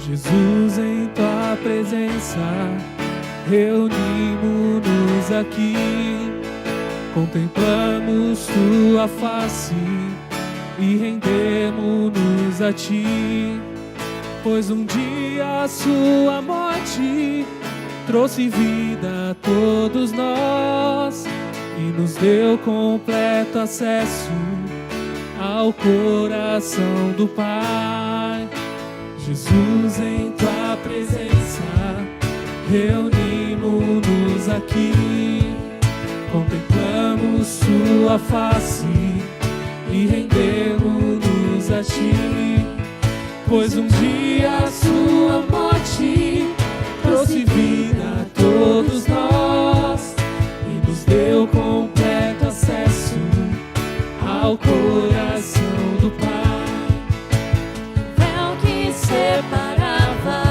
Jesus, em tua presença, reunimos-nos aqui, contemplamos tua face e rendemos-nos a ti, pois um dia a sua morte trouxe vida a todos nós e nos deu completo acesso ao coração do Pai. Jesus, em tua presença, reunimos-nos aqui, contemplamos sua face e rendemos-nos a ti, pois um dia a sua morte trouxe vida a todos nós e nos deu completo acesso ao coração do Pai. O véu que separava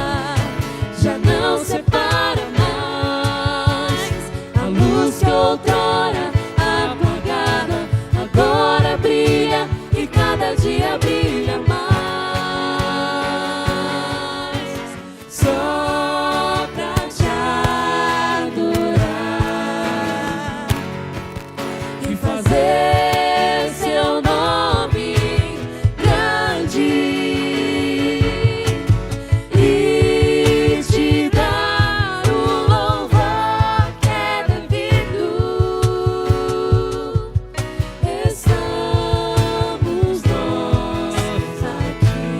já não separa mais. A luz que outrora apagada agora brilha e cada dia brilha mais. Só pra te adorar e fazer seu nome grande e te dar o louvor que é devido. Estamos nós aqui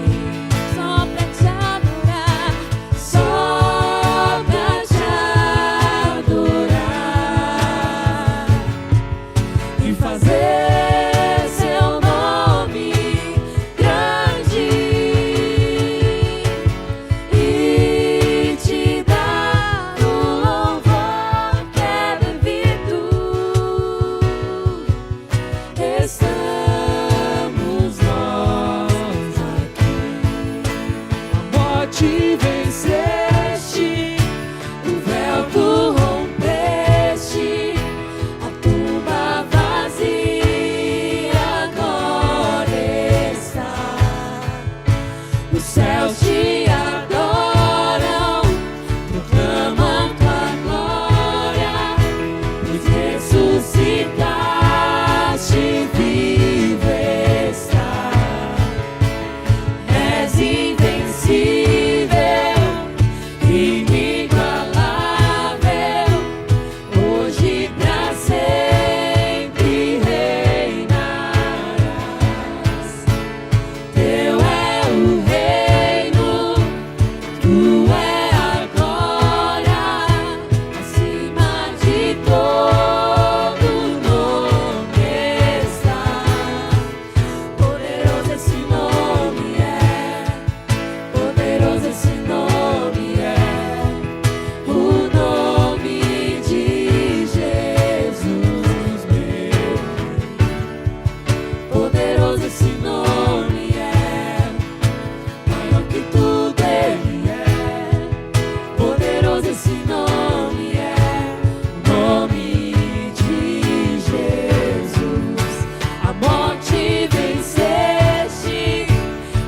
só pra te adorar, só pra te adorar e fazer seu nome grande e te dar o louvor que é devido. Estamos nós aqui. A morte venceste, O véu tu rompeste, a tumba vazia agora está. Os céus te adoram, proclamam tua glória, pois ressuscitaste, vivo está. És invencível, inigualável, hoje pra sempre reinarás. Teu é o reino, tu é a glória, acima de todo nome está. Poderoso esse nome é, poderoso esse nome é, o nome de Jesus meu. Poderoso esse nome é, maior que tudo ele é. Poderoso esse nome é, o nome de Jesus. A morte venceste,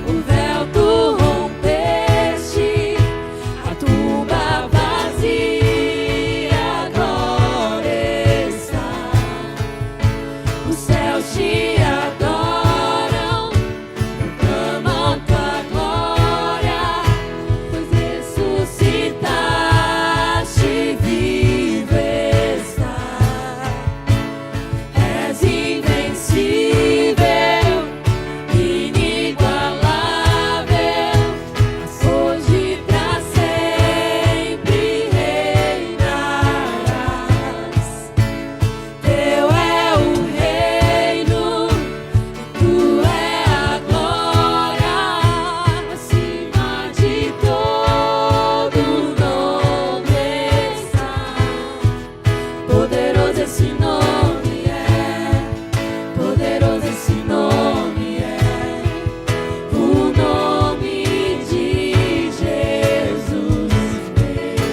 o véu tu rompeste, a tumba vazia agora está. Os céus te adoram, proclamam tua glória, pois ressuscitaste, vivo está. És invencível, inigualável, hoje pra sempre reinarás. Teu é o reino, tu é a glória, acima de todo nome está. Poderoso esse nome é, poderoso esse nome é, o nome de Jesus meu.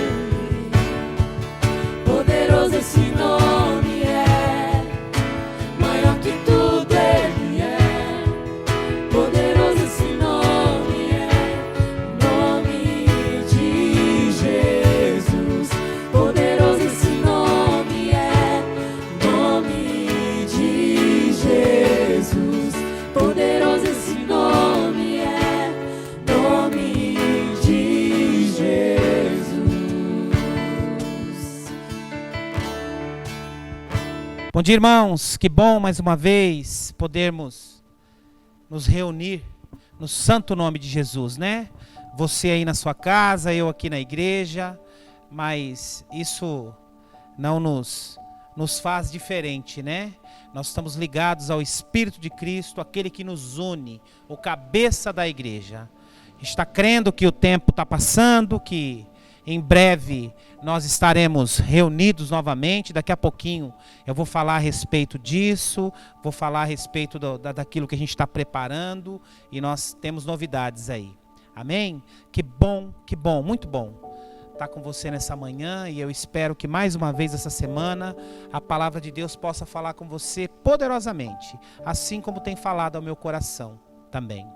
Poderoso esse nome é, maior que tudo ele é. Poderoso esse nome é, o nome Bom dia, irmãos. Que bom mais uma vez podermos nos reunir no santo nome de Jesus, né? Você aí na sua casa, eu aqui na igreja, mas isso não nos faz diferente, né? Nós estamos ligados ao Espírito de Cristo, aquele que nos une, o cabeça da igreja. Está crendo que o tempo está passando, que em breve nós estaremos reunidos novamente. Daqui a pouquinho eu vou falar a respeito disso, vou falar a respeito daquilo que a gente está preparando, e nós temos novidades aí. Amém? Que bom, muito bom estar com você nessa manhã, e eu espero que mais uma vez essa semana a palavra de Deus possa falar com você poderosamente, assim como tem falado ao meu coração também.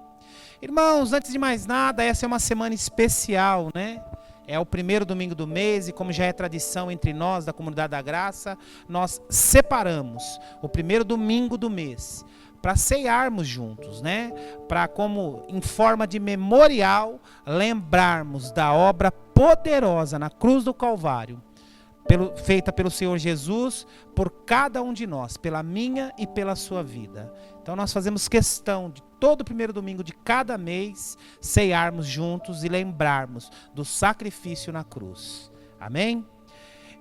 Irmãos, antes de mais nada, essa é uma semana especial, né? É o primeiro domingo do mês, e como já é tradição entre nós da Comunidade da Graça, nós separamos o primeiro domingo do mês para ceiarmos juntos, né? Para, como em forma de memorial, lembrarmos da obra poderosa na cruz do Calvário, feita pelo Senhor Jesus por cada um de nós, pela minha e pela sua vida. Então nós fazemos questão de todo primeiro domingo de cada mês ceiarmos juntos e lembrarmos do sacrifício na cruz. Amém?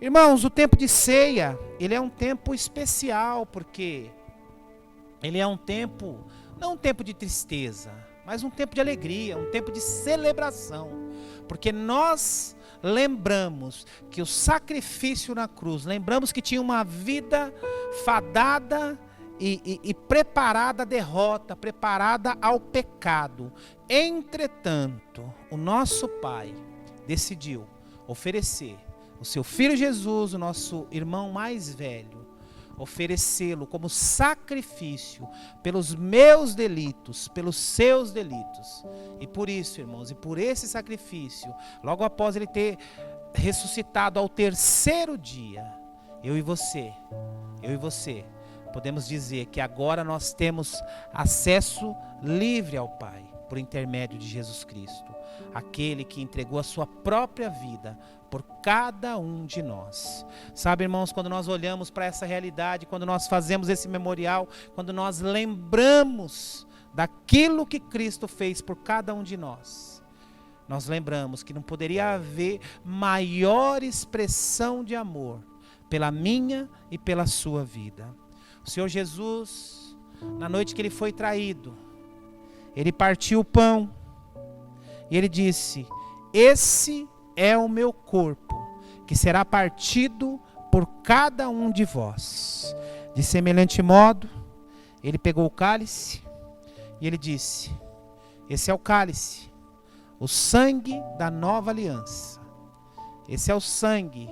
Irmãos, o tempo de ceia, ele é um tempo especial, porque ele é um tempo, não um tempo de tristeza, mas um tempo de alegria, um tempo de celebração, porque nós lembramos que o sacrifício na cruz, lembramos que tinha uma vida fadada e preparada à derrota, preparada ao pecado. Entretanto, o nosso Pai decidiu oferecer o seu Filho Jesus, o nosso irmão mais velho, oferecê-lo como sacrifício pelos meus delitos, pelos seus delitos. E por isso, irmãos, e por esse sacrifício, logo após ele ter ressuscitado ao terceiro dia, eu e você, podemos dizer que agora nós temos acesso livre ao Pai, por intermédio de Jesus Cristo, aquele que entregou a sua própria vida por cada um de nós. Sabe, irmãos, quando nós olhamos para essa realidade, quando nós fazemos esse memorial, quando nós lembramos daquilo que Cristo fez por cada um de nós, nós lembramos que não poderia haver maior expressão de amor pela minha e pela sua vida. O Senhor Jesus, na noite que ele foi traído, ele partiu o pão e ele disse: esse é o meu corpo, que será partido por cada um de vós. De semelhante modo, ele pegou o cálice e ele disse: esse é o cálice, o sangue da nova aliança. Esse é o sangue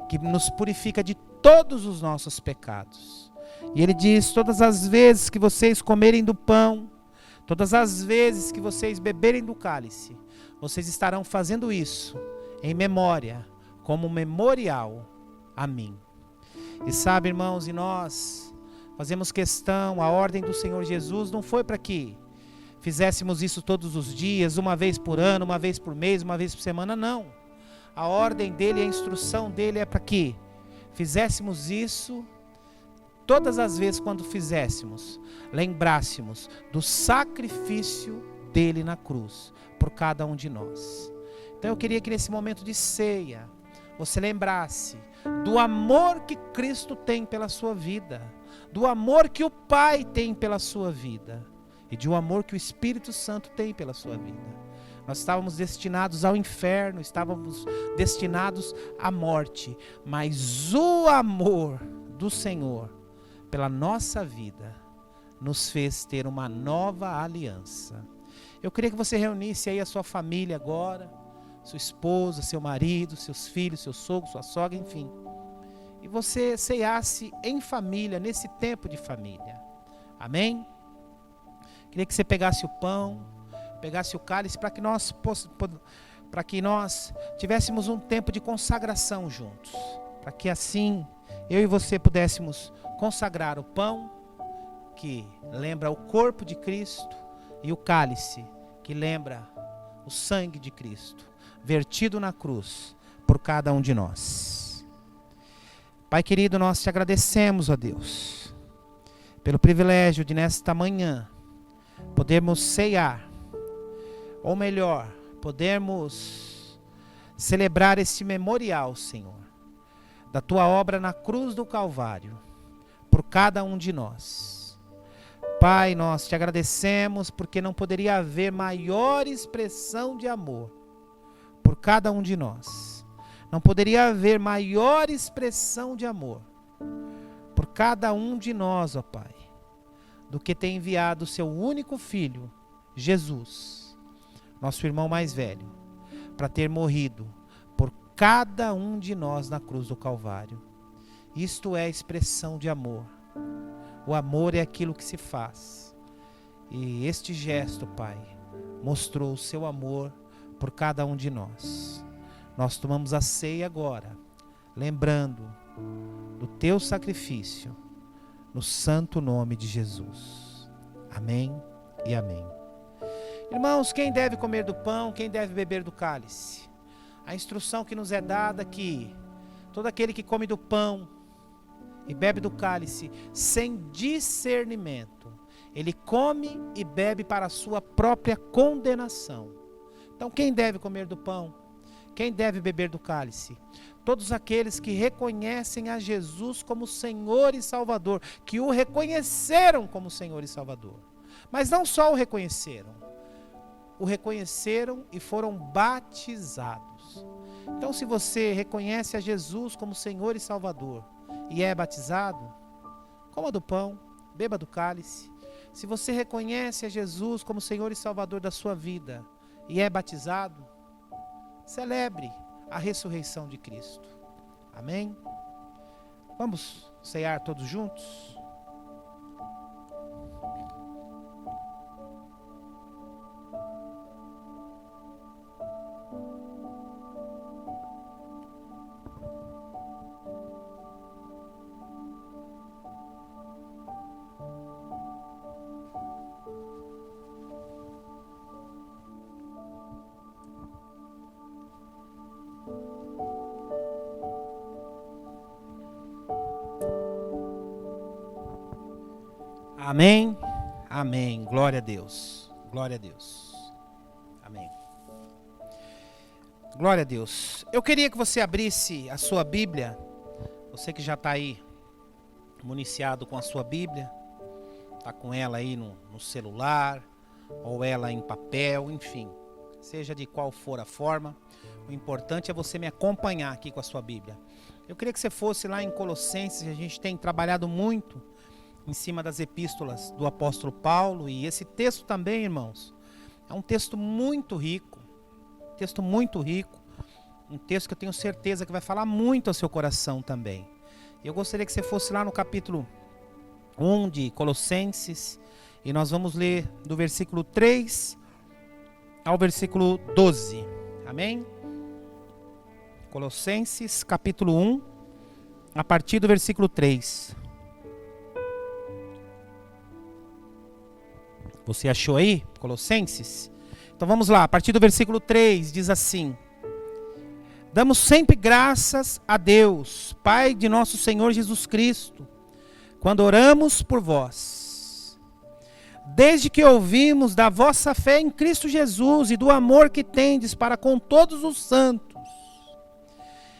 que nos purifica de todos os nossos pecados. E ele diz: todas as vezes que vocês comerem do pão, todas as vezes que vocês beberem do cálice, vocês estarão fazendo isso em memória, como memorial a mim. E sabe, irmãos, e nós fazemos questão, a ordem do Senhor Jesus não foi para que fizéssemos isso todos os dias, uma vez por ano, uma vez por mês, uma vez por semana, não. A ordem dele, a instrução dele é para que fizéssemos isso todas as vezes. Quando fizéssemos, lembrássemos do sacrifício dele na cruz por cada um de nós. Então eu queria que nesse momento de ceia você lembrasse do amor que Cristo tem pela sua vida, do amor que o Pai tem pela sua vida e de um amor que o Espírito Santo tem pela sua vida. Nós estávamos destinados ao inferno, estávamos destinados à morte, mas o amor do Senhor pela nossa vida nos fez ter uma nova aliança. Eu queria que você reunisse aí a sua família agora, sua esposa, seu marido, seus filhos, seu sogro, sua sogra, enfim. E você ceiasse em família, nesse tempo de família. Amém? Queria que você pegasse o pão, pegasse o cálice, para que nós tivéssemos um tempo de consagração juntos. Para que assim, eu e você pudéssemos consagrar o pão, que lembra o corpo de Cristo, e o cálice, que lembra o sangue de Cristo, vertido na cruz por cada um de nós. Pai querido, nós te agradecemos, ó Deus, pelo privilégio de nesta manhã podermos ceiar, ou melhor, podermos celebrar este memorial, Senhor, da tua obra na cruz do Calvário, por cada um de nós. Pai, nós te agradecemos porque não poderia haver maior expressão de amor por cada um de nós. Não poderia haver maior expressão de amor por cada um de nós, ó Pai, do que ter enviado o seu único filho, Jesus, nosso irmão mais velho, para ter morrido por cada um de nós na cruz do Calvário. Isto é expressão de amor. O amor é aquilo que se faz. E este gesto, Pai, mostrou o seu amor por cada um de nós. Nós tomamos a ceia agora, lembrando do teu sacrifício, no santo nome de Jesus. Amém e amém. Irmãos, quem deve comer do pão, quem deve beber do cálice? A instrução que nos é dada é que todo aquele que come do pão e bebe do cálice sem discernimento, ele come e bebe para a sua própria condenação. Então quem deve comer do pão? Quem deve beber do cálice? Todos aqueles que reconhecem a Jesus como Senhor e Salvador, que o reconheceram como Senhor e Salvador. Mas não só o reconheceram e foram batizados. Então, se você reconhece a Jesus como Senhor e Salvador e é batizado, coma do pão, beba do cálice. Se você reconhece a Jesus como Senhor e Salvador da sua vida e é batizado, celebre a ressurreição de Cristo. Amém? Vamos ceiar todos juntos? Amém, amém, glória a Deus, glória a Deus, amém, glória a Deus. Eu queria que você abrisse a sua Bíblia, você que já está aí municiado com a sua Bíblia, está com ela aí no celular, ou ela em papel, enfim, seja de qual for a forma, o importante é você me acompanhar aqui com a sua Bíblia. Eu queria que você fosse lá em Colossenses, a gente tem trabalhado muito em cima das epístolas do apóstolo Paulo, e esse texto também, irmãos, é um texto muito rico, um texto que eu tenho certeza que vai falar muito ao seu coração também. Eu gostaria que você fosse lá no capítulo 1 de Colossenses, e nós vamos ler do versículo 3 ao versículo 12, amém? Colossenses capítulo 1, a partir do versículo 3. Você achou aí, Colossenses? Então vamos lá, a partir do versículo 3, diz assim: damos sempre graças a Deus, Pai de nosso Senhor Jesus Cristo, quando oramos por vós. Desde que ouvimos da vossa fé em Cristo Jesus e do amor que tendes para com todos os santos,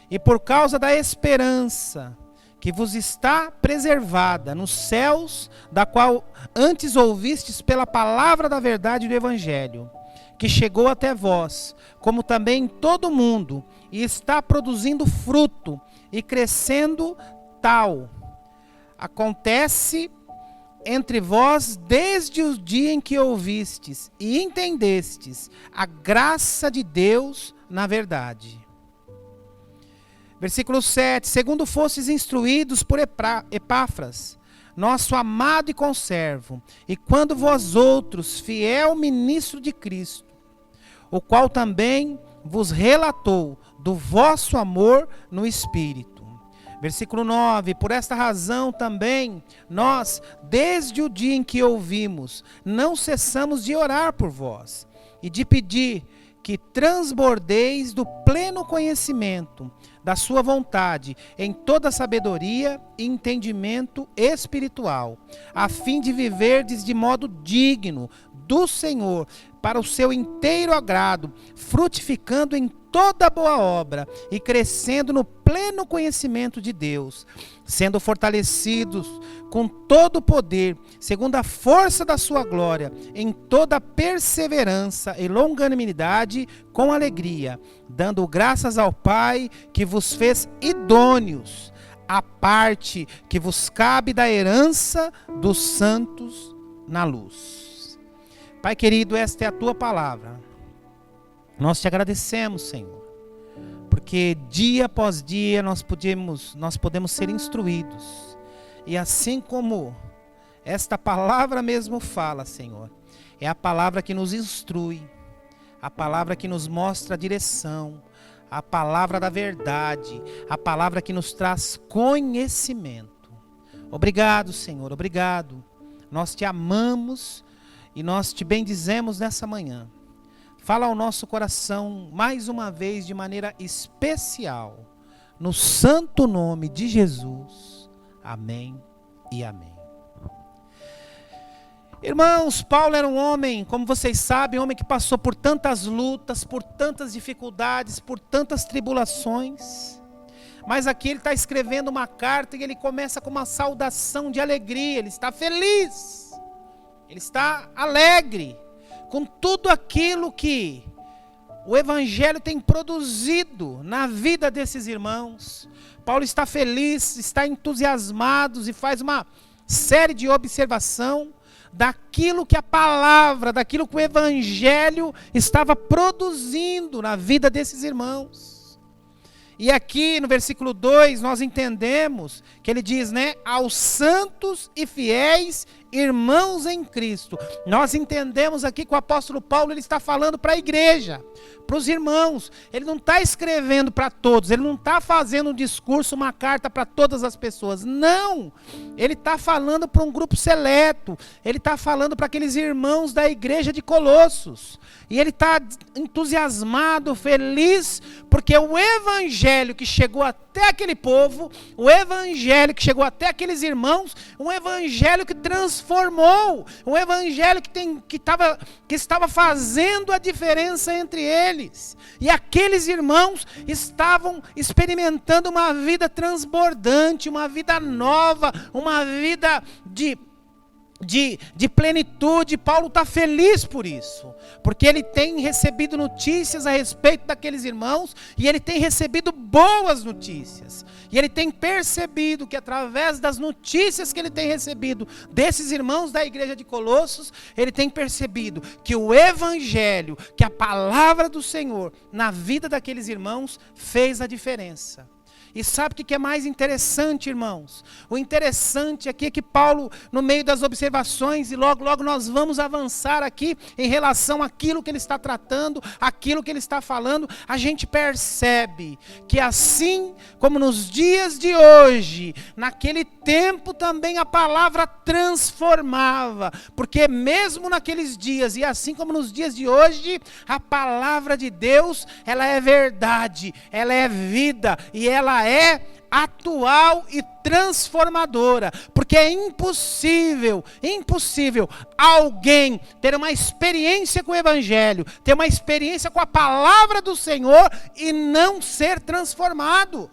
e por causa da esperança que vos está preservada nos céus, da qual antes ouvistes pela palavra da verdade do Evangelho, que chegou até vós, como também em todo o mundo, e está produzindo fruto e crescendo tal. Acontece entre vós desde o dia em que ouvistes e entendestes a graça de Deus na verdade. Versículo 7, segundo fostes instruídos por Epáfras, nosso amado e conservo, e quando vós outros, fiel ministro de Cristo, o qual também vos relatou do vosso amor no Espírito. Versículo 9, por esta razão também, nós, desde o dia em que ouvimos, não cessamos de orar por vós, e de pedir que transbordeis do pleno conhecimento da sua vontade, em toda sabedoria e entendimento espiritual, a fim de viverdes de modo digno do Senhor, para o seu inteiro agrado, frutificando em toda boa obra e crescendo no pleno conhecimento de Deus, sendo fortalecidos com todo o poder, segundo a força da sua glória, em toda perseverança e longanimidade com alegria, dando graças ao Pai que vos fez idôneos, a parte que vos cabe da herança dos santos na luz. Pai querido, esta é a tua palavra. Nós te agradecemos, Senhor, porque dia após dia nós podemos ser instruídos. E assim como esta palavra mesmo fala, Senhor, é a palavra que nos instrui, a palavra que nos mostra a direção, a palavra da verdade, a palavra que nos traz conhecimento. Obrigado, Senhor, obrigado. Nós te amamos e nós te bendizemos nessa manhã. Fala ao nosso coração mais uma vez de maneira especial, no santo nome de Jesus. Amém e amém. Irmãos, Paulo era um homem, como vocês sabem, um homem que passou por tantas lutas, por tantas dificuldades, por tantas tribulações. Mas aqui ele está escrevendo uma carta e ele começa com uma saudação de alegria, ele está feliz. Ele está alegre com tudo aquilo que o Evangelho tem produzido na vida desses irmãos. Paulo está feliz, está entusiasmado e faz uma série de observação daquilo que a palavra, daquilo que o Evangelho estava produzindo na vida desses irmãos. E aqui no versículo 2 nós entendemos que ele diz, aos santos e fiéis irmãos em Cristo. Nós entendemos aqui que o apóstolo Paulo ele está falando para a igreja, para os irmãos. Ele não está escrevendo para todos, ele não está fazendo um discurso, uma carta para todas as pessoas. Não, ele está falando para um grupo seleto, ele está falando para aqueles irmãos da igreja de Colossos. E ele está entusiasmado, feliz, porque o evangelho que chegou até aquele povo, o evangelho que chegou até aqueles irmãos, um evangelho que transformou, um evangelho que estava fazendo a diferença entre eles. E aqueles irmãos estavam experimentando uma vida transbordante, uma vida nova, uma vida de plenitude. Paulo está feliz por isso, porque ele tem recebido notícias a respeito daqueles irmãos, e ele tem recebido boas notícias, e ele tem percebido que através das notícias que ele tem recebido desses irmãos da igreja de Colossos, ele tem percebido que o evangelho, que a palavra do Senhor na vida daqueles irmãos fez a diferença. E sabe o que é mais interessante, irmãos? O interessante aqui é que Paulo, no meio das observações, e logo nós vamos avançar aqui em relação àquilo que ele está tratando, aquilo que ele está falando, a gente percebe que assim como nos dias de hoje, naquele tempo também a palavra transformava, porque mesmo naqueles dias, e assim como nos dias de hoje, a palavra de Deus, ela é verdade, ela é vida, e ela é atual e transformadora, porque é impossível alguém ter uma experiência com o Evangelho, ter uma experiência com a palavra do Senhor e não ser transformado,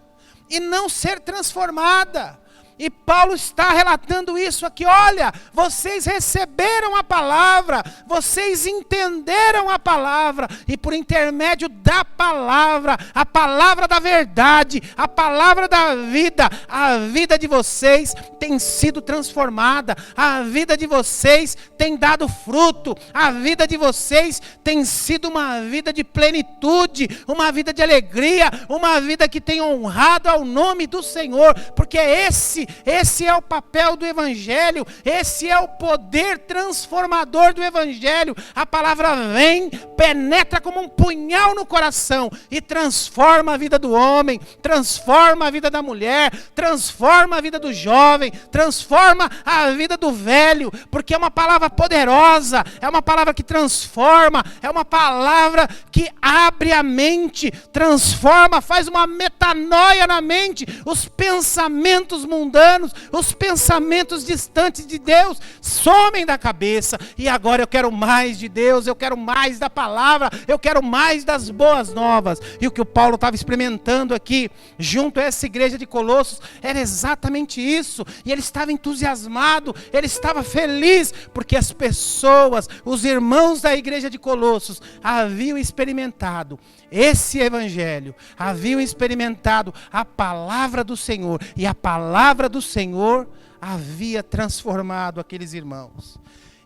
e não ser transformada. E Paulo está relatando isso aqui, olha, vocês receberam a palavra, vocês entenderam a palavra, e por intermédio da palavra, a palavra da verdade, a palavra da vida, a vida de vocês tem sido transformada, a vida de vocês tem dado fruto, a vida de vocês tem sido uma vida de plenitude, uma vida de alegria, uma vida que tem honrado ao nome do Senhor, porque esse esse é o papel do Evangelho, esse é o poder transformador do Evangelho. A palavra vem, penetra como um punhal no coração e transforma a vida do homem, transforma a vida da mulher, transforma a vida do jovem, transforma a vida do velho, porque é uma palavra poderosa, é uma palavra que transforma, é uma palavra que abre a mente, transforma, faz uma metanoia na mente. Os pensamentos mundanos, os pensamentos distantes de Deus somem da cabeça, e agora eu quero mais de Deus, eu quero mais da palavra, eu quero mais das boas novas. E o que o Paulo estava experimentando aqui, junto a essa igreja de Colossos, era exatamente isso. E ele estava entusiasmado, ele estava feliz, porque as pessoas, os irmãos da igreja de Colossos, haviam experimentado esse Evangelho, haviam experimentado a palavra do Senhor, e a palavra do Senhor havia transformado aqueles irmãos.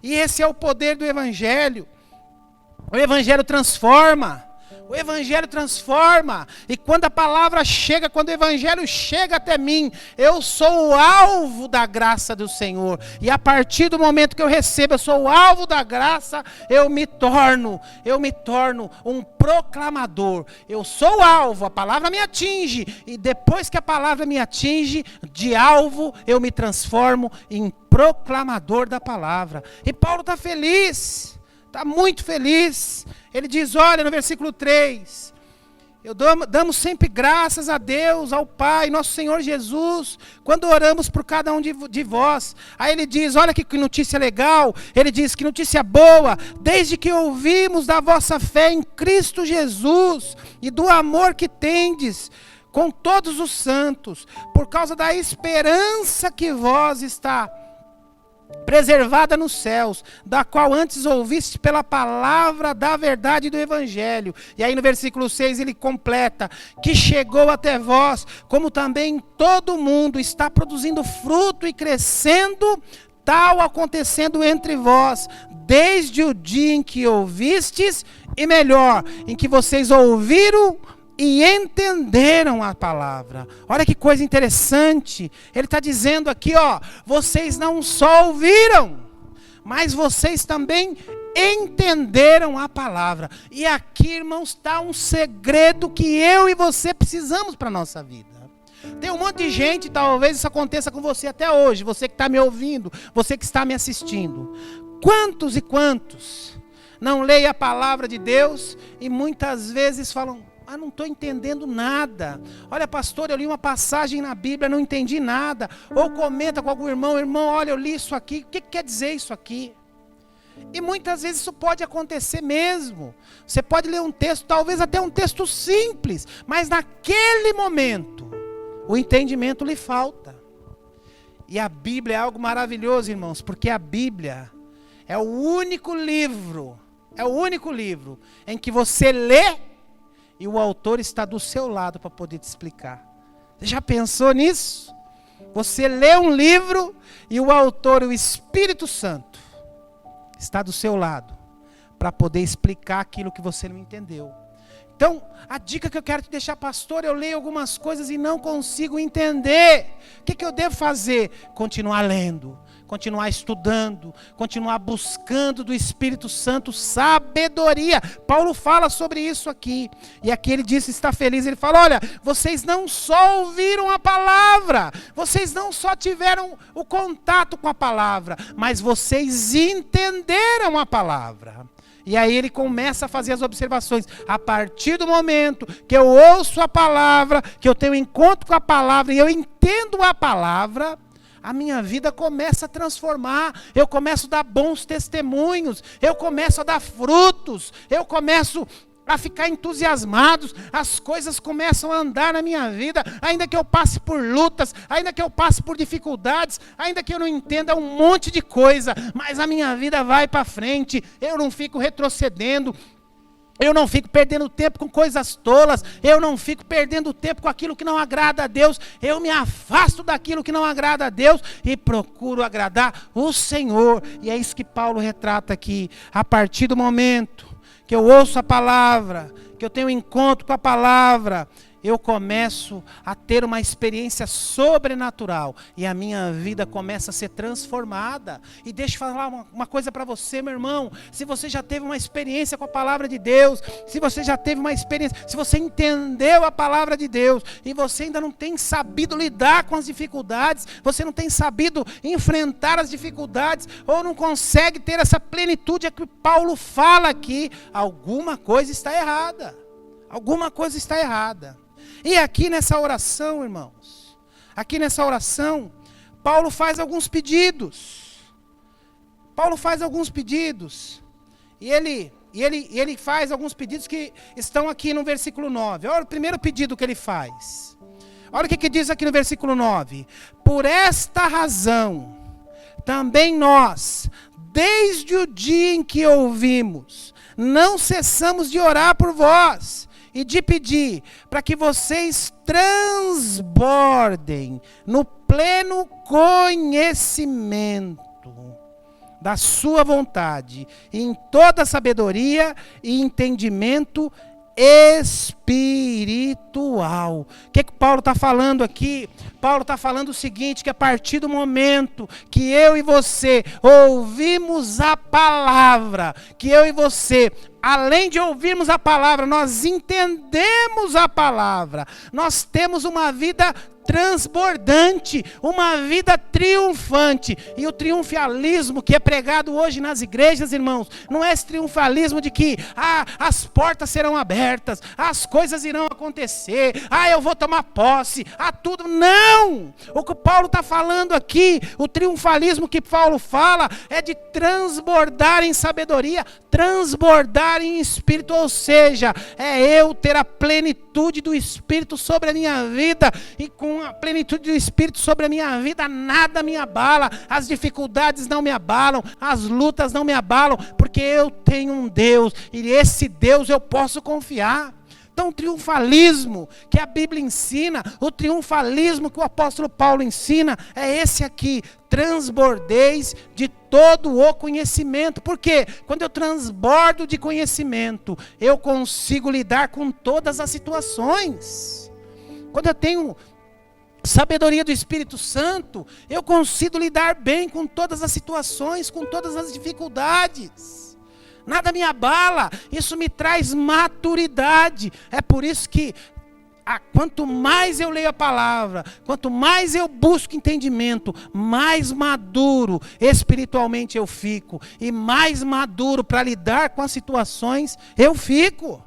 E esse é o poder do Evangelho. O Evangelho transforma. O Evangelho transforma. E quando a palavra chega, quando o Evangelho chega até mim, eu sou o alvo da graça do Senhor. E a partir do momento que eu recebo, eu sou o alvo da graça, eu me torno um proclamador. Eu sou o alvo, a palavra me atinge. E depois que a palavra me atinge, de alvo eu me transformo em proclamador da palavra. E Paulo está feliz. Está muito feliz. Ele diz, olha, no versículo 3, damos sempre graças a Deus, ao Pai, nosso Senhor Jesus, quando oramos por cada um de vós. Aí ele diz, olha que notícia legal, ele diz, que notícia boa, desde que ouvimos da vossa fé em Cristo Jesus, e do amor que tendes com todos os santos, por causa da esperança que vós está preservada nos céus, da qual antes ouviste pela palavra da verdade do Evangelho. E aí no versículo 6 ele completa, que chegou até vós, como também todo mundo está produzindo fruto e crescendo, tal acontecendo entre vós, desde o dia em que ouvistes, e melhor, em que vocês ouviram e entenderam a palavra. Olha que coisa interessante. Ele está dizendo aqui, ó, vocês não só ouviram, mas vocês também entenderam a palavra. E aqui, irmãos, está um segredo que eu e você precisamos para a nossa vida. Tem um monte de gente, talvez isso aconteça com você até hoje, você que está me ouvindo, você que está me assistindo. Quantos e quantos não leem a palavra de Deus e muitas vezes falam, não estou entendendo nada. Olha, pastor, eu li uma passagem na Bíblia, não entendi nada. Ou comenta com algum irmão, olha, eu li isso aqui, o que quer dizer isso aqui? E muitas vezes isso pode acontecer mesmo. Você pode ler um texto, talvez até um texto simples, mas naquele momento, o entendimento lhe falta. E a Bíblia é algo maravilhoso, irmãos, porque a Bíblia é o único livro em que você lê, e o autor está do seu lado para poder te explicar. Você já pensou nisso? Você lê um livro e o autor, o Espírito Santo, está do seu lado para poder explicar aquilo que você não entendeu. Então, a dica que eu quero te deixar, pastor, eu leio algumas coisas e não consigo entender. O que eu devo fazer? Continuar lendo, continuar estudando, continuar buscando do Espírito Santo sabedoria. Paulo fala sobre isso aqui. E aqui ele diz, está feliz, ele fala, olha, vocês não só ouviram a palavra, vocês não só tiveram o contato com a palavra, mas vocês entenderam a palavra. E aí ele começa a fazer as observações. A partir do momento que eu ouço a palavra, que eu tenho encontro com a palavra e eu entendo a palavra, a minha vida começa a transformar. Eu começo a dar bons testemunhos, eu começo a dar frutos, eu começo a ficar entusiasmado, as coisas começam a andar na minha vida, ainda que eu passe por lutas, ainda que eu passe por dificuldades, ainda que eu não entenda um monte de coisa, mas a minha vida vai para frente, eu não fico retrocedendo, eu não fico perdendo tempo com coisas tolas, eu não fico perdendo tempo com aquilo que não agrada a Deus, eu me afasto daquilo que não agrada a Deus e procuro agradar o Senhor. E é isso que Paulo retrata aqui. A partir do momento que eu ouço a palavra, que eu tenho encontro com a palavra, eu começo a ter uma experiência sobrenatural e a minha vida começa a ser transformada. E deixa eu falar uma coisa para você, meu irmão. Se você já teve uma experiência com a palavra de Deus, se você já teve uma experiência, se você entendeu a palavra de Deus e você ainda não tem sabido lidar com as dificuldades, você não tem sabido enfrentar as dificuldades, ou não consegue ter essa plenitude que Paulo fala aqui, alguma coisa está errada. Alguma coisa está errada. E aqui nessa oração, irmãos, aqui nessa oração, Paulo faz alguns pedidos. Paulo faz alguns pedidos. E ele faz alguns pedidos que estão aqui no versículo 9. Olha o primeiro pedido que ele faz. Olha o que diz aqui no versículo 9. Por esta razão, também nós, desde o dia em que ouvimos, não cessamos de orar por vós e de pedir para que vocês transbordem no pleno conhecimento da sua vontade, em toda sabedoria e entendimento espiritual. O que Paulo está falando aqui? Paulo está falando o seguinte, que a partir do momento que eu e você ouvimos a palavra, que eu e você, além de ouvirmos a palavra, nós entendemos a palavra, nós temos uma vida transbordante, uma vida triunfante. E o triunfalismo que é pregado hoje nas igrejas, irmãos, não é esse triunfalismo de que as portas serão abertas, as coisas irão acontecer, eu vou tomar posse, tudo. Não! O que Paulo está falando aqui, o triunfalismo que Paulo fala, é de transbordar em sabedoria, transbordar em espírito, ou seja, é eu ter a plenitude do Espírito sobre a minha vida, e com a plenitude do Espírito sobre a minha vida, nada me abala, as dificuldades não me abalam, as lutas não me abalam, porque eu tenho um Deus, e esse Deus eu posso confiar. Então o triunfalismo que a Bíblia ensina, o triunfalismo que o apóstolo Paulo ensina, é esse aqui: transbordeis de todo o conhecimento. Porque quando eu transbordo de conhecimento, eu consigo lidar com todas as situações. Quando eu tenho sabedoria do Espírito Santo, eu consigo lidar bem com todas as situações, com todas as dificuldades. Nada me abala, isso me traz maturidade. É por isso que quanto mais eu leio a palavra, quanto mais eu busco entendimento, mais maduro espiritualmente eu fico, e mais maduro para lidar com as situações eu fico.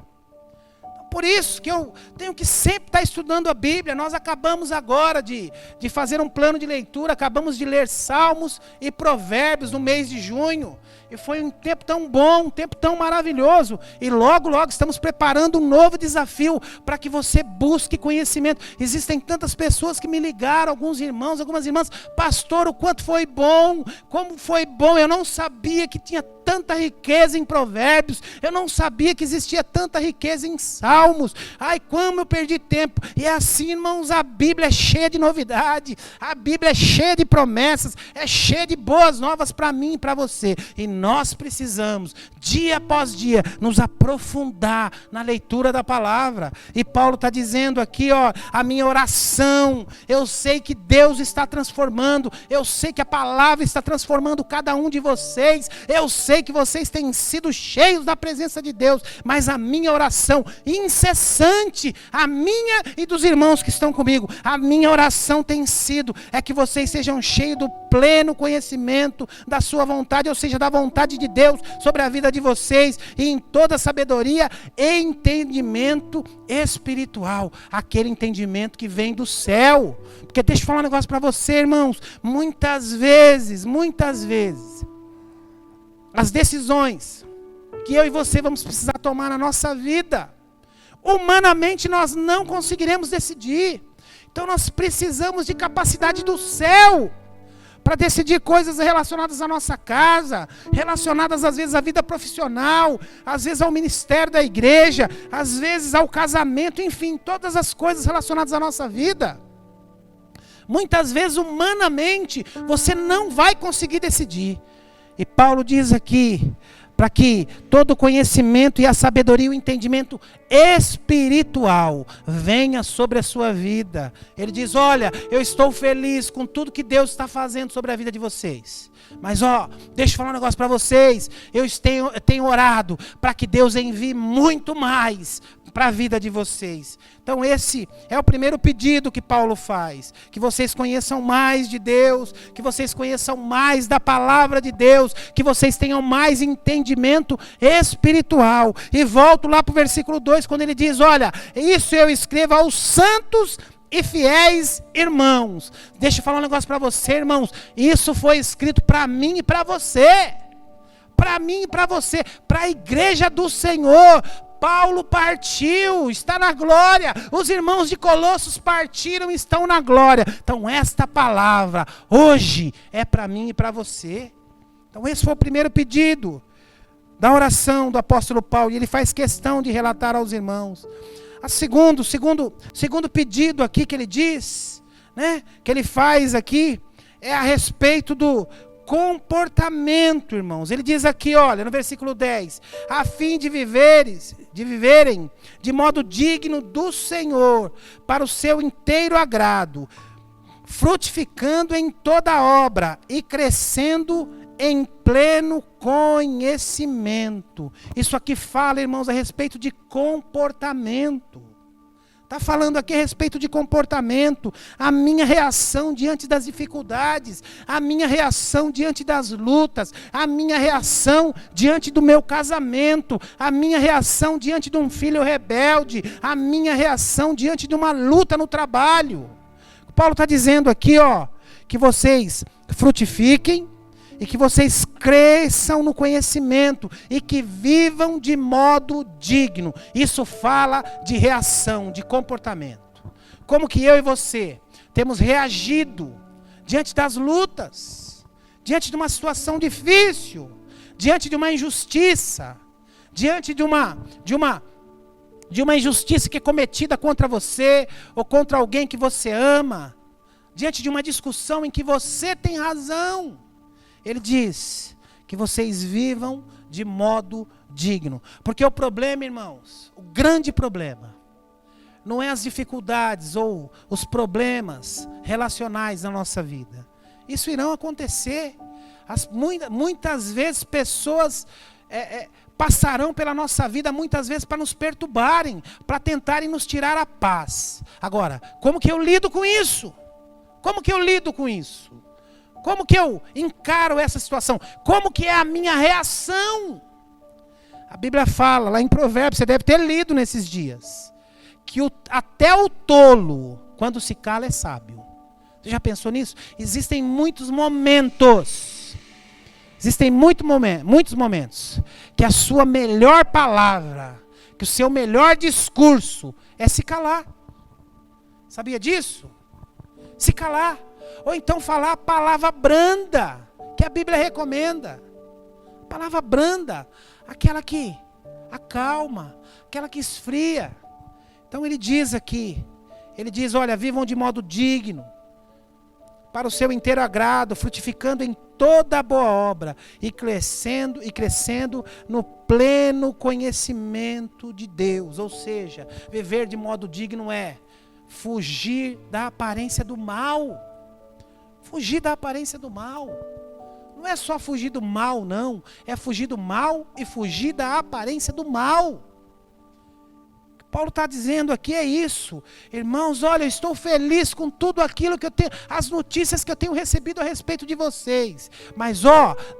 Por isso que eu tenho que sempre estar estudando a Bíblia. Nós acabamos agora de fazer um plano de leitura, acabamos de ler Salmos e Provérbios no mês de junho. E foi um tempo tão bom, um tempo tão maravilhoso. E logo, logo estamos preparando um novo desafio para que você busque conhecimento. Existem tantas pessoas que me ligaram, alguns irmãos, algumas irmãs: pastor, o quanto foi bom, como foi bom, eu não sabia que tinha tanta riqueza em Provérbios, eu não sabia que existia tanta riqueza em Salmos. Ai, como eu perdi tempo. E é assim, irmãos, a Bíblia é cheia de novidade, a Bíblia é cheia de promessas, é cheia de boas novas para mim e para você. E nós precisamos, dia após dia, nos aprofundar na leitura da palavra. E Paulo está dizendo aqui, a minha oração, eu sei que Deus está transformando, eu sei que a palavra está transformando cada um de vocês, eu sei que vocês têm sido cheios da presença de Deus, mas a minha oração incessante, a minha e dos irmãos que estão comigo, a minha oração tem sido, que vocês sejam cheios do pleno conhecimento da sua vontade, ou seja, da vontade de Deus sobre a vida de vocês, e em toda sabedoria e entendimento espiritual, aquele entendimento que vem do céu. Porque deixa eu falar um negócio para você, irmãos, muitas vezes, as decisões que eu e você vamos precisar tomar na nossa vida, humanamente nós não conseguiremos decidir. Então nós precisamos de capacidade do céu para decidir coisas relacionadas à nossa casa, relacionadas às vezes à vida profissional, às vezes ao ministério da igreja, às vezes ao casamento, enfim, todas as coisas relacionadas à nossa vida. Muitas vezes, humanamente, você não vai conseguir decidir. E Paulo diz aqui, para que todo o conhecimento e a sabedoria e o entendimento espiritual venha sobre a sua vida. Ele diz: olha, eu estou feliz com tudo que Deus está fazendo sobre a vida de vocês. Mas deixa eu falar um negócio para vocês. Eu tenho orado para que Deus envie muito mais para a vida de vocês. Então esse é o primeiro pedido que Paulo faz. Que vocês conheçam mais de Deus, que vocês conheçam mais da palavra de Deus, que vocês tenham mais entendimento espiritual. E volto lá para o versículo 2, quando ele diz: olha, isso eu escrevo aos santos e fiéis irmãos. Deixa eu falar um negócio para você, irmãos. Isso foi escrito para mim e para você. Para mim e para você, para a igreja do Senhor. Paulo partiu, está na glória. Os irmãos de Colossos partiram e estão na glória. Então esta palavra hoje é para mim e para você. Então esse foi o primeiro pedido da oração do apóstolo Paulo. E ele faz questão de relatar aos irmãos. O segundo pedido aqui que ele diz, né, que ele faz aqui, é a respeito do comportamento, irmãos. Ele diz aqui, olha, no versículo 10, a fim de viverem de modo digno do Senhor, para o seu inteiro agrado, frutificando em toda obra e crescendo em pleno conhecimento. Isso aqui fala, irmãos, a respeito de comportamento. Está falando aqui a respeito de comportamento, a minha reação diante das dificuldades, a minha reação diante das lutas, a minha reação diante do meu casamento, a minha reação diante de um filho rebelde, a minha reação diante de uma luta no trabalho. Paulo está dizendo aqui, que vocês frutifiquem e que vocês cresçam no conhecimento e que vivam de modo digno. Isso fala de reação, de comportamento. Como que eu e você temos reagido diante das lutas, diante de uma situação difícil, diante de uma injustiça, diante de uma injustiça que é cometida contra você ou contra alguém que você ama, diante de uma discussão em que você tem razão. Ele diz que vocês vivam de modo digno. Porque o problema, irmãos, o grande problema, não é as dificuldades ou os problemas relacionais na nossa vida. Isso irão acontecer. Muitas vezes pessoas passarão pela nossa vida, muitas vezes para nos perturbarem, para tentarem nos tirar a paz. Agora, como que eu lido com isso? Como que eu lido com isso? Como que eu encaro essa situação? Como que é a minha reação? A Bíblia fala, lá em Provérbios, você deve ter lido nesses dias, que até o tolo, quando se cala, é sábio. Você já pensou nisso? Existem muitos momentos que a sua melhor palavra, que o seu melhor discurso é se calar. Sabia disso? Se calar. Ou então falar a palavra branda, que a Bíblia recomenda. Palavra branda, aquela que acalma, aquela que esfria. Então ele diz aqui, olha, vivam de modo digno, para o seu inteiro agrado, frutificando em toda boa obra, e crescendo no pleno conhecimento de Deus. Ou seja, viver de modo digno é fugir da aparência do mal. Fugir da aparência do mal. Não é só fugir do mal, não. É fugir do mal e fugir da aparência do mal. O que Paulo está dizendo aqui é isso. Irmãos, olha, eu estou feliz com tudo aquilo que eu tenho, as notícias que eu tenho recebido a respeito de vocês. Mas,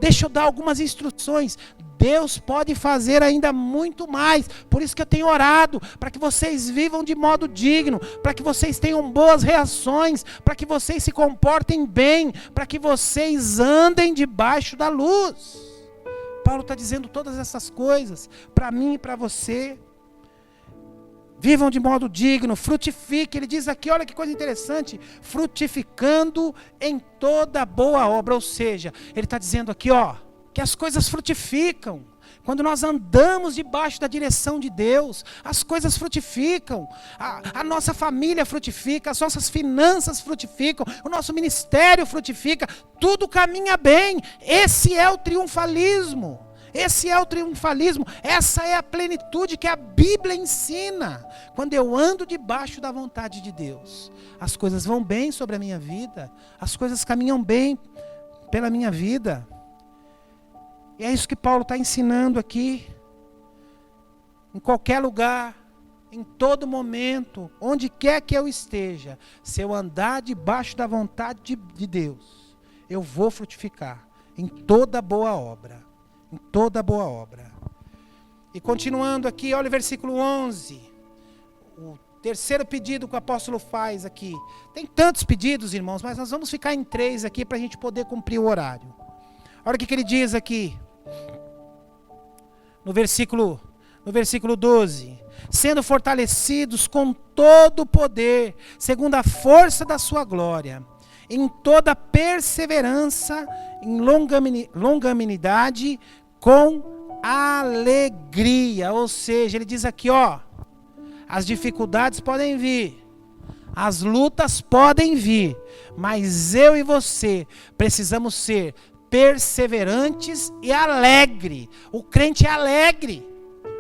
deixa eu dar algumas instruções. Deus pode fazer ainda muito mais. Por isso que eu tenho orado, para que vocês vivam de modo digno, para que vocês tenham boas reações, para que vocês se comportem bem, para que vocês andem debaixo da luz. Paulo está dizendo todas essas coisas, para mim e para você. Vivam de modo digno, frutifiquem. Ele diz aqui, olha que coisa interessante, frutificando em toda boa obra. Ou seja, ele está dizendo aqui, que as coisas frutificam. Quando nós andamos debaixo da direção de Deus, as coisas frutificam. A nossa família frutifica, as nossas finanças frutificam, o nosso ministério frutifica, tudo caminha bem. Esse é o triunfalismo. Esse é o triunfalismo, essa é a plenitude que a Bíblia ensina. Quando eu ando debaixo da vontade de Deus, as coisas vão bem sobre a minha vida, as coisas caminham bem pela minha vida. E é isso que Paulo está ensinando aqui. Em qualquer lugar, em todo momento, onde quer que eu esteja, se eu andar debaixo da vontade de Deus, eu vou frutificar em toda boa obra. Em toda boa obra. E continuando aqui, olha o versículo 11. O terceiro pedido que o apóstolo faz aqui. Tem tantos pedidos, irmãos, mas nós vamos ficar em 3 aqui para a gente poder cumprir o horário. Olha o que ele diz aqui. No versículo 12. Sendo fortalecidos com todo o poder, segundo a força da sua glória, em toda perseverança, em longanimidade, com alegria. Ou seja, ele diz aqui, ó, as dificuldades podem vir, as lutas podem vir, mas eu e você precisamos ser perseverantes e alegre. O crente é alegre,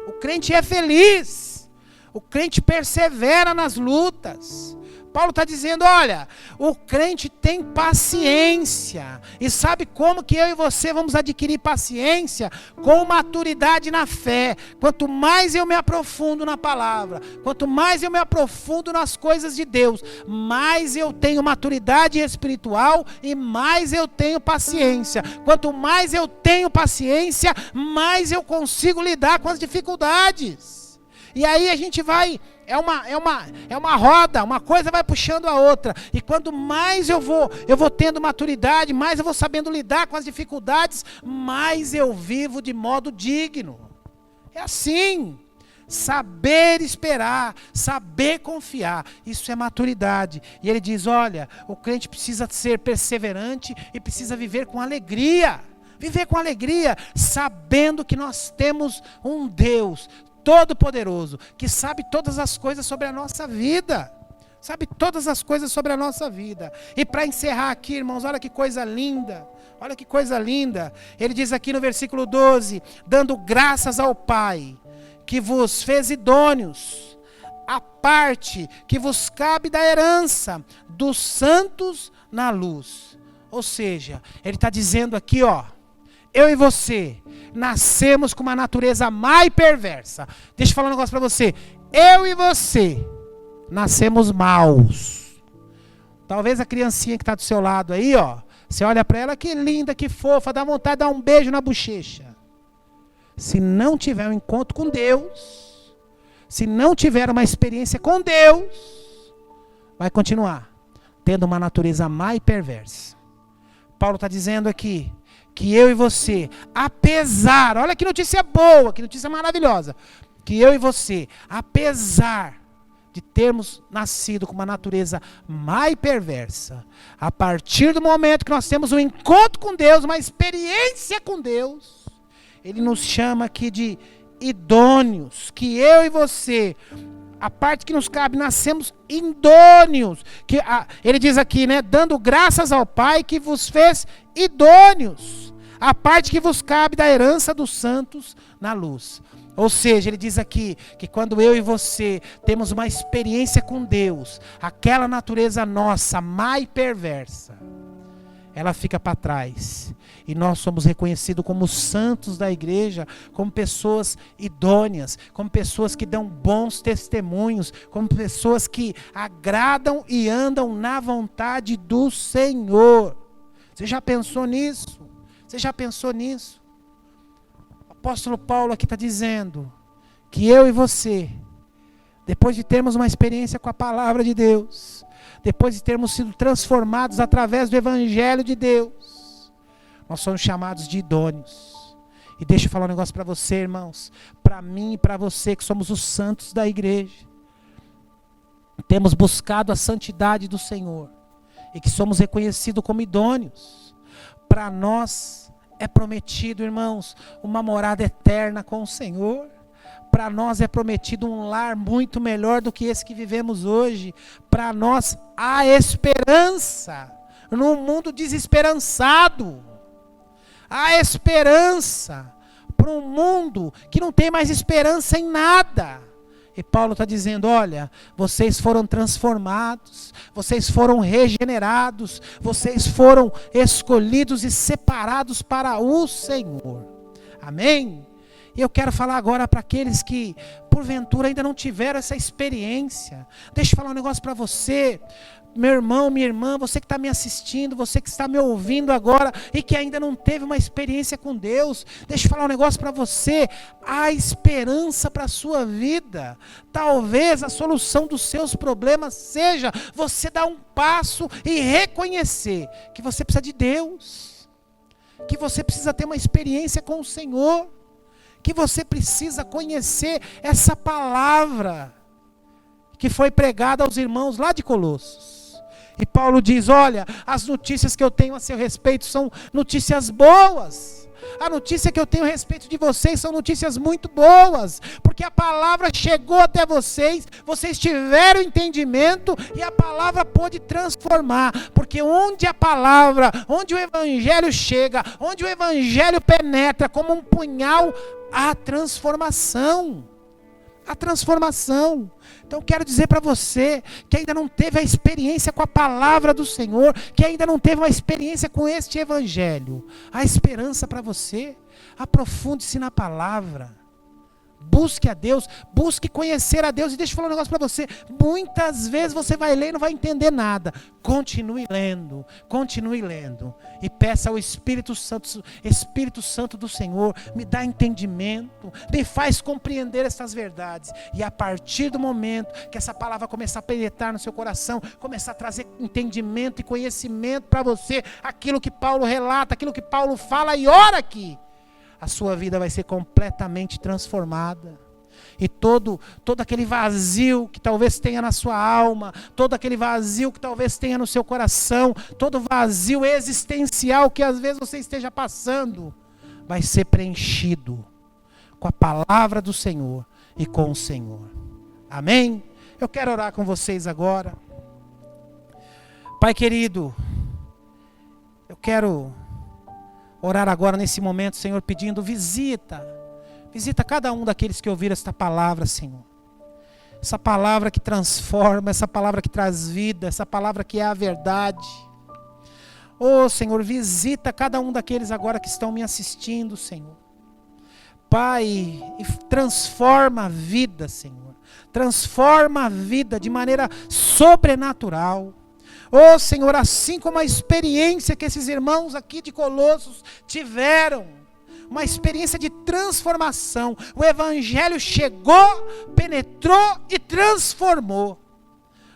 o crente é feliz, o crente persevera nas lutas. Paulo está dizendo, olha, o crente tem paciência. E sabe como que eu e você vamos adquirir paciência? Com maturidade na fé. Quanto mais eu me aprofundo na palavra, quanto mais eu me aprofundo nas coisas de Deus, mais eu tenho maturidade espiritual e mais eu tenho paciência. Quanto mais eu tenho paciência, mais eu consigo lidar com as dificuldades. E aí a gente vai... É uma roda, uma coisa vai puxando a outra. E quanto mais eu vou tendo maturidade, mais eu vou sabendo lidar com as dificuldades, mais eu vivo de modo digno. É assim. Saber esperar, saber confiar, isso é maturidade. E ele diz, olha, o crente precisa ser perseverante e precisa viver com alegria. Viver com alegria, sabendo que nós temos um Deus Todo-Poderoso, que sabe todas as coisas sobre a nossa vida. Sabe todas as coisas sobre a nossa vida. E para encerrar aqui, irmãos, olha que coisa linda. Olha que coisa linda. Ele diz aqui no versículo 12, dando graças ao Pai, que vos fez idôneos, a parte que vos cabe da herança dos santos na luz. Ou seja, ele está dizendo aqui, ó, eu e você nascemos com uma natureza má e perversa. Deixa eu falar um negócio para você. Eu e você nascemos maus. Talvez a criancinha que está do seu lado aí, ó, você olha para ela, que linda, que fofa, dá vontade de dar um beijo na bochecha. Se não tiver um encontro com Deus, se não tiver uma experiência com Deus, vai continuar tendo uma natureza má e perversa. Paulo está dizendo aqui que eu e você, apesar, olha que notícia boa, que notícia maravilhosa, que eu e você, apesar de termos nascido com uma natureza má e perversa, a partir do momento que nós temos um encontro com Deus, uma experiência com Deus, ele nos chama aqui de idôneos, que eu e você, a parte que nos cabe, nascemos idôneos, ele diz aqui, né, dando graças ao Pai que vos fez idôneos, a parte que vos cabe da herança dos santos na luz. Ou seja, ele diz aqui que quando eu e você temos uma experiência com Deus, aquela natureza nossa, má e perversa, ela fica para trás. E nós somos reconhecidos como santos da igreja, como pessoas idôneas, como pessoas que dão bons testemunhos, como pessoas que agradam e andam na vontade do Senhor. Você já pensou nisso? Você já pensou nisso? O apóstolo Paulo aqui está dizendo que eu e você, depois de termos uma experiência com a palavra de Deus, depois de termos sido transformados através do evangelho de Deus, nós somos chamados de idôneos. E deixa eu falar um negócio para você, irmãos, para mim e para você que somos os santos da igreja, temos buscado a santidade do Senhor e que somos reconhecidos como idôneos. Para nós é prometido, irmãos, uma morada eterna com o Senhor. Para nós é prometido um lar muito melhor do que esse que vivemos hoje. Para nós há esperança num mundo desesperançado. Há esperança para um mundo que não tem mais esperança em nada. E Paulo está dizendo, olha, vocês foram transformados, vocês foram regenerados, vocês foram escolhidos e separados para o Senhor. Amém? E eu quero falar agora para aqueles que, porventura, ainda não tiveram essa experiência. Deixa eu falar um negócio para você, meu irmão, minha irmã, você que está me assistindo, você que está me ouvindo agora e que ainda não teve uma experiência com Deus. Deixa eu falar um negócio para você, há esperança para a sua vida. Talvez a solução dos seus problemas seja você dar um passo e reconhecer que você precisa de Deus, que você precisa ter uma experiência com o Senhor, que você precisa conhecer essa palavra que foi pregada aos irmãos lá de Colossos. E Paulo diz, olha, as notícias que eu tenho a seu respeito são notícias boas. A notícia que eu tenho a respeito de vocês são notícias muito boas, porque a palavra chegou até vocês, vocês tiveram entendimento e a palavra pôde transformar, porque onde a palavra, onde o evangelho chega, onde o evangelho penetra como um punhal, há transformação. A transformação. Então quero dizer para você que ainda não teve a experiência com a palavra do Senhor, que ainda não teve uma experiência com este evangelho, há esperança para você. Aprofunde-se na palavra, busque a Deus, busque conhecer a Deus. E deixa eu falar um negócio para você, muitas vezes você vai ler e não vai entender nada. Continue lendo e peça ao Espírito Santo do Senhor, me dá entendimento, me faz compreender essas verdades. E a partir do momento que essa palavra começar a penetrar no seu coração, começar a trazer entendimento e conhecimento para você, aquilo que Paulo relata, aquilo que Paulo fala e ora aqui, a sua vida vai ser completamente transformada. E todo aquele vazio que talvez tenha na sua alma, todo aquele vazio que talvez tenha no seu coração, todo vazio existencial que às vezes você esteja passando, vai ser preenchido com a palavra do Senhor e com o Senhor. Amém? Eu quero orar com vocês agora. Pai querido, eu quero orar agora nesse momento, Senhor, pedindo visita cada um daqueles que ouviram esta palavra, Senhor. Essa palavra que transforma, essa palavra que traz vida, essa palavra que é a verdade. Oh, Senhor, visita cada um daqueles agora que estão me assistindo, Senhor. Pai, e transforma a vida, Senhor. Transforma a vida de maneira sobrenatural. Oh Senhor, assim como a experiência que esses irmãos aqui de Colossos tiveram, uma experiência de transformação, o evangelho chegou, penetrou e transformou.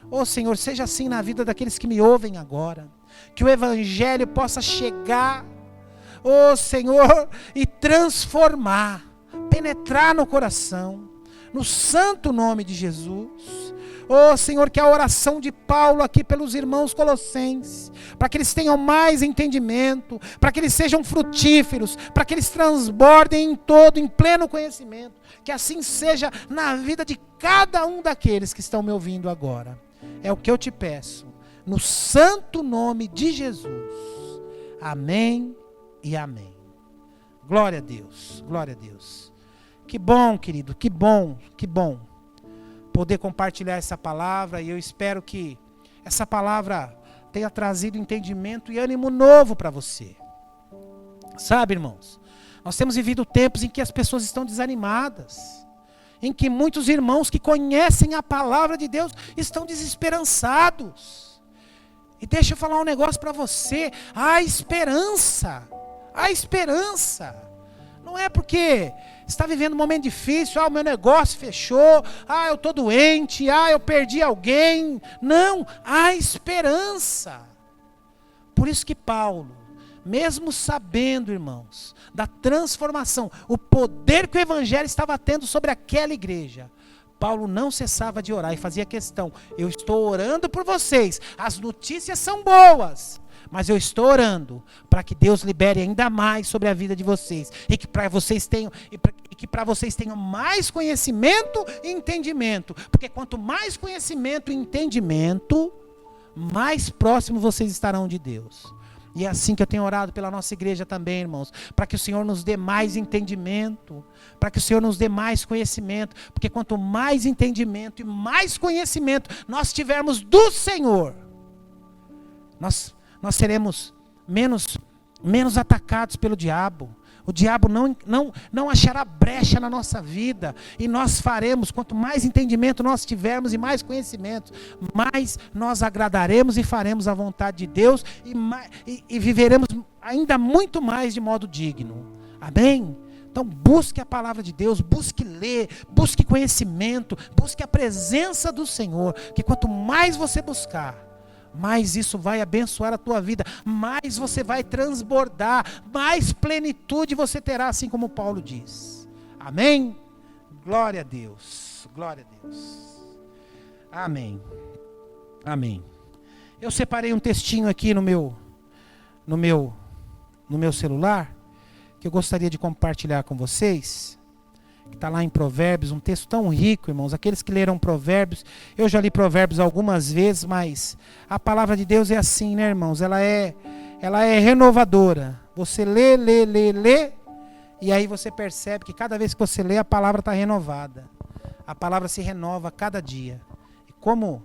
Oh Senhor, seja assim na vida daqueles que me ouvem agora, que o evangelho possa chegar, oh Senhor, e transformar, penetrar no coração, no santo nome de Jesus. Oh Senhor, que a oração de Paulo aqui pelos irmãos colossenses, para que eles tenham mais entendimento, para que eles sejam frutíferos, para que eles transbordem em todo, em pleno conhecimento, que assim seja na vida de cada um daqueles que estão me ouvindo agora. É o que eu te peço, no santo nome de Jesus. Amém e amém. Glória a Deus, glória a Deus. Que bom, querido, que bom poder compartilhar essa palavra, e eu espero que essa palavra tenha trazido entendimento e ânimo novo para você. Sabe, irmãos, nós temos vivido tempos em que as pessoas estão desanimadas, em que muitos irmãos que conhecem a palavra de Deus estão desesperançados. E deixa eu falar um negócio para você, há esperança, há esperança. Não é porque está vivendo um momento difícil, o meu negócio fechou, eu estou doente, eu perdi alguém. Não, há esperança. Por isso que Paulo, mesmo sabendo, irmãos, da transformação, o poder que o evangelho estava tendo sobre aquela igreja, Paulo não cessava de orar e fazia questão: eu estou orando por vocês, as notícias são boas, mas eu estou orando para que Deus libere ainda mais sobre a vida de vocês, e que para vocês tenham mais conhecimento e entendimento, porque quanto mais conhecimento e entendimento, mais próximo vocês estarão de Deus. E é assim que eu tenho orado pela nossa igreja também, irmãos. Para que o Senhor nos dê mais entendimento. Para que o Senhor nos dê mais conhecimento. Porque quanto mais entendimento e mais conhecimento nós tivermos do Senhor, nós seremos menos atacados pelo diabo. O diabo não achará brecha na nossa vida. E nós faremos, quanto mais entendimento nós tivermos e mais conhecimento, mais nós agradaremos e faremos a vontade de Deus e viveremos ainda muito mais de modo digno. Amém? Então busque a palavra de Deus, busque ler, busque conhecimento, busque a presença do Senhor. Que quanto mais você buscar, mais isso vai abençoar a tua vida, mais você vai transbordar, mais plenitude você terá, assim como Paulo diz. Amém? Glória a Deus, glória a Deus. Amém, amém. Eu separei um textinho aqui no meu celular, que eu gostaria de compartilhar com vocês, que está lá em Provérbios, um texto tão rico, irmãos. Aqueles que leram Provérbios, eu já li Provérbios algumas vezes, mas a palavra de Deus é assim, né, irmãos? Ela é renovadora. Você lê, e aí você percebe que cada vez que você lê, a palavra está renovada. A palavra se renova a cada dia. E como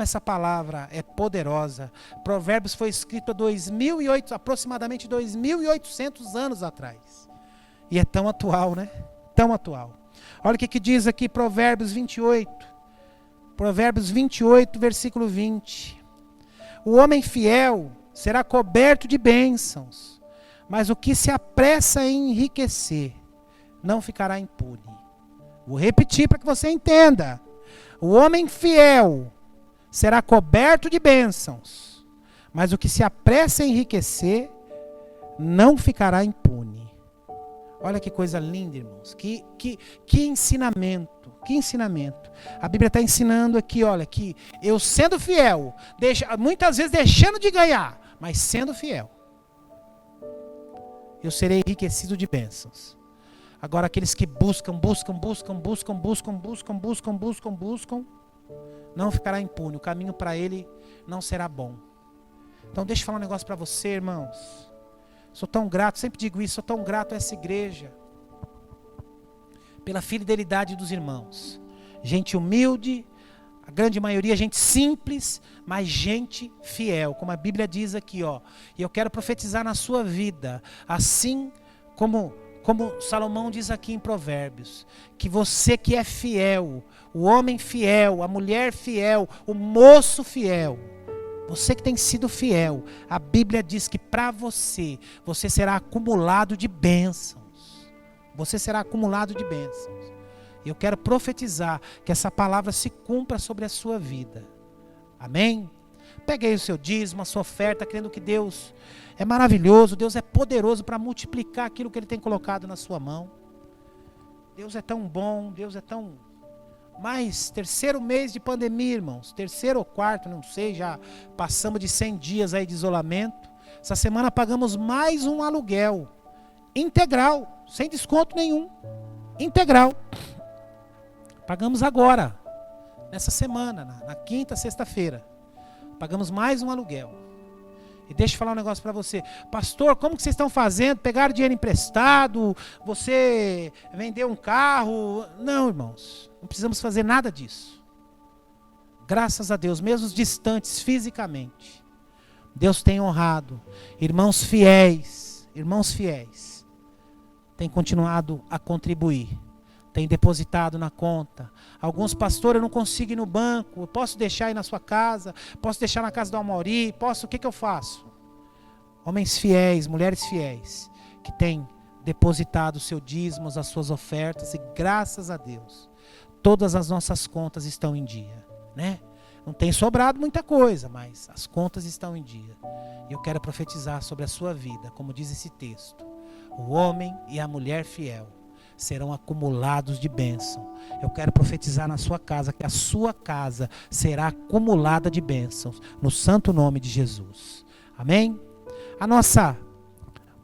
essa palavra é poderosa. Provérbios foi escrito há aproximadamente 2.800 anos atrás. E é tão atual, né? Tão atual. Olha o que diz aqui Provérbios 28. Provérbios 28, versículo 20. O homem fiel será coberto de bênçãos, mas o que se apressa em enriquecer não ficará impune. Vou repetir para que você entenda. O homem fiel será coberto de bênçãos, mas o que se apressa em enriquecer não ficará impune. Olha que coisa linda, irmãos. Que ensinamento. Que ensinamento. A Bíblia está ensinando aqui, olha, que eu sendo fiel, muitas vezes deixando de ganhar, mas sendo fiel, eu serei enriquecido de bênçãos. Agora aqueles que buscam, não ficará impune. O caminho para ele não será bom. Então deixa eu falar um negócio para você, irmãos. Sou tão grato, sempre digo isso, sou tão grato a essa igreja, pela fidelidade dos irmãos. Gente humilde, a grande maioria gente simples, mas gente fiel, como a Bíblia diz aqui, ó. E eu quero profetizar na sua vida, assim como Salomão diz aqui em Provérbios, que você que é fiel, o homem fiel, a mulher fiel, o moço fiel, você que tem sido fiel, a Bíblia diz que para você será acumulado de bênçãos. Você será acumulado de bênçãos. E eu quero profetizar que essa palavra se cumpra sobre a sua vida. Amém? Pegue aí o seu dízimo, a sua oferta, crendo que Deus é maravilhoso, Deus é poderoso para multiplicar aquilo que Ele tem colocado na sua mão. Deus é tão bom, Deus é tão... Mas, terceiro mês de pandemia, irmãos, terceiro ou quarto, não sei, já passamos de 100 dias aí de isolamento. Essa semana pagamos mais um aluguel, integral, sem desconto nenhum, integral. Pagamos agora, nessa semana, na quinta, sexta-feira, pagamos mais um aluguel. E deixa eu falar um negócio para você. Pastor, como que vocês estão fazendo? Pegaram dinheiro emprestado? Você vendeu um carro? Não, irmãos. Não precisamos fazer nada disso. Graças a Deus, mesmo distantes fisicamente, Deus tem honrado. Irmãos fiéis, têm continuado a contribuir. Têm depositado na conta. Alguns, pastor, eu não consigo ir no banco. Eu posso deixar aí na sua casa? Posso deixar na casa do Amauri? O que eu faço? Homens fiéis, mulheres fiéis, que têm depositado os seus dízimos, as suas ofertas, e graças a Deus, todas as nossas contas estão em dia, né? Não tem sobrado muita coisa, mas as contas estão em dia. E eu quero profetizar sobre a sua vida, como diz esse texto. O homem e a mulher fiel serão acumulados de bênção. Eu quero profetizar na sua casa, que a sua casa será acumulada de bênçãos, no santo nome de Jesus. Amém?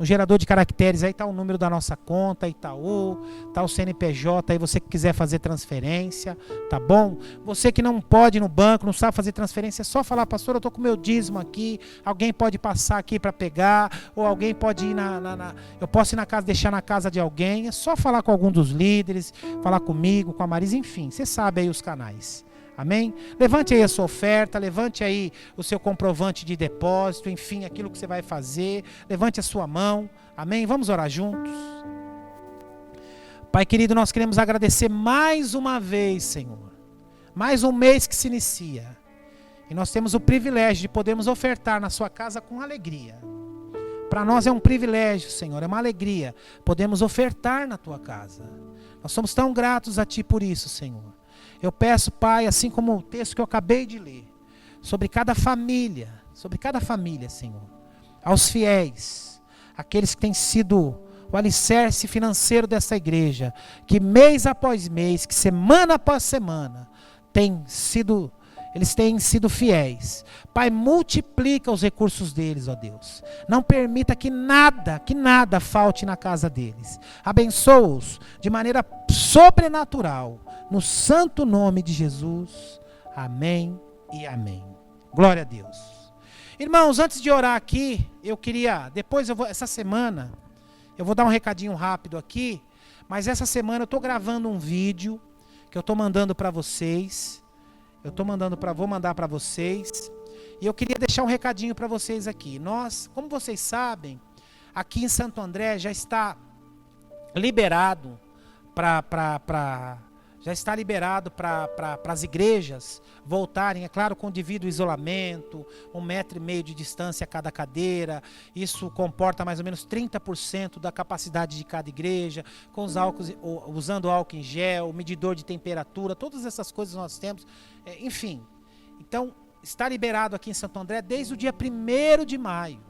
no gerador de caracteres, aí está o número da nossa conta, Itaú, está o CNPJ, aí você que quiser fazer transferência, tá bom? Você que não pode ir no banco, não sabe fazer transferência, é só falar, pastor, eu estou com meu dízimo aqui, alguém pode passar aqui para pegar, ou alguém pode ir eu posso ir na casa, deixar na casa de alguém, é só falar com algum dos líderes, falar comigo, com a Marisa, enfim, você sabe aí os canais. Amém? Levante aí a sua oferta, levante aí o seu comprovante de depósito, enfim, aquilo que você vai fazer. Levante a sua mão. Amém? Vamos orar juntos. Pai querido, nós queremos agradecer mais uma vez, Senhor. Mais um mês que se inicia. E nós temos o privilégio de podermos ofertar na sua casa com alegria. Para nós é um privilégio, Senhor, é uma alegria. Podemos ofertar na tua casa. Nós somos tão gratos a Ti por isso, Senhor. Eu peço, Pai, assim como o texto que eu acabei de ler, sobre cada família, Senhor, aos fiéis, aqueles que têm sido o alicerce financeiro dessa igreja, que mês após mês, que semana após semana, eles têm sido fiéis. Pai, multiplica os recursos deles, ó Deus. Não permita que nada falte na casa deles. Abençoa-os de maneira sobrenatural. No santo nome de Jesus. Amém e amém. Glória a Deus. Irmãos, antes de orar aqui, eu queria, essa semana, eu vou dar um recadinho rápido aqui, mas essa semana eu estou gravando um vídeo que eu estou mandando para vocês. Vou mandar para vocês. E eu queria deixar um recadinho para vocês aqui. Nós, como vocês sabem, aqui em Santo André já está liberado para as igrejas voltarem, é claro, com devido isolamento, 1,5 metro de distância a cada cadeira. Isso comporta mais ou menos 30% da capacidade de cada igreja, com os álcools, usando álcool em gel, medidor de temperatura, todas essas coisas nós temos, enfim. Então, está liberado aqui em Santo André desde o dia 1º de maio.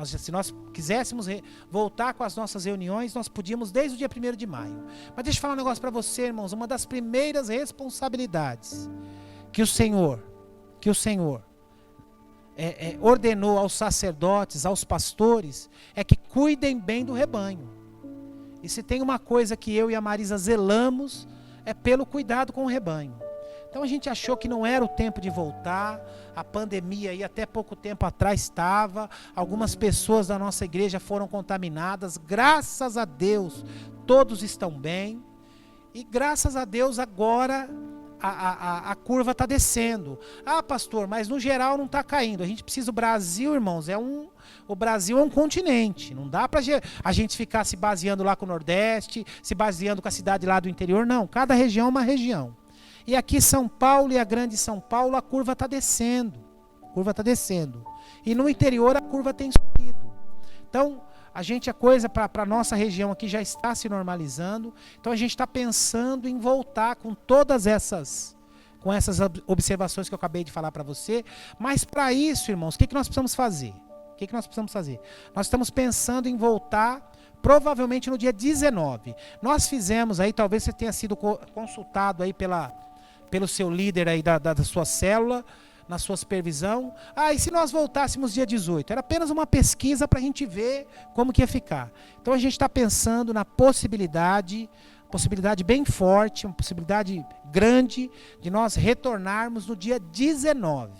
Se nós quiséssemos voltar com as nossas reuniões, nós podíamos desde o dia 1º de maio. Mas deixa eu falar um negócio para você, irmãos. Uma das primeiras responsabilidades que o Senhor ordenou aos sacerdotes, aos pastores, é que cuidem bem do rebanho. E se tem uma coisa que eu e a Marisa zelamos, é pelo cuidado com o rebanho. Então a gente achou que não era o tempo de voltar. A pandemia aí até pouco tempo atrás estava. Algumas pessoas da nossa igreja foram contaminadas. Graças a Deus, todos estão bem. E graças a Deus agora a curva está descendo. Ah, pastor, mas no geral não está caindo. A gente precisa, o Brasil, irmãos, o Brasil é um continente. Não dá para a gente ficar se baseando lá com o Nordeste, se baseando com a cidade lá do interior. Não, cada região é uma região. E aqui São Paulo e a grande São Paulo, a curva está descendo. E no interior a curva tem subido. Então, a coisa para a nossa região aqui já está se normalizando. Então a gente está pensando em voltar com todas essas observações que eu acabei de falar para você. Mas para isso, irmãos, o que nós precisamos fazer? Nós estamos pensando em voltar provavelmente no dia 19. Nós fizemos aí, talvez você tenha sido consultado aí pelo seu líder aí da sua célula, na sua supervisão. E se nós voltássemos dia 18? Era apenas uma pesquisa para a gente ver como que ia ficar. Então a gente está pensando na possibilidade bem forte, uma possibilidade grande de nós retornarmos no dia 19.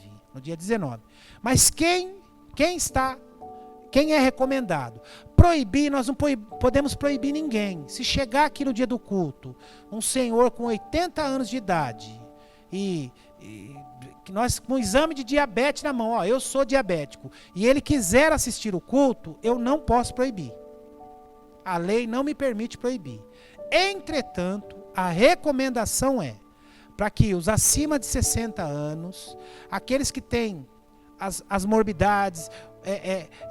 Mas quem é recomendado? Proibir, nós não podemos proibir ninguém. Se chegar aqui no dia do culto, um senhor com 80 anos de idade, e nós com um exame de diabetes na mão, eu sou diabético, e ele quiser assistir o culto, eu não posso proibir. A lei não me permite proibir. Entretanto, a recomendação é para que os acima de 60 anos, aqueles que têm as morbidades,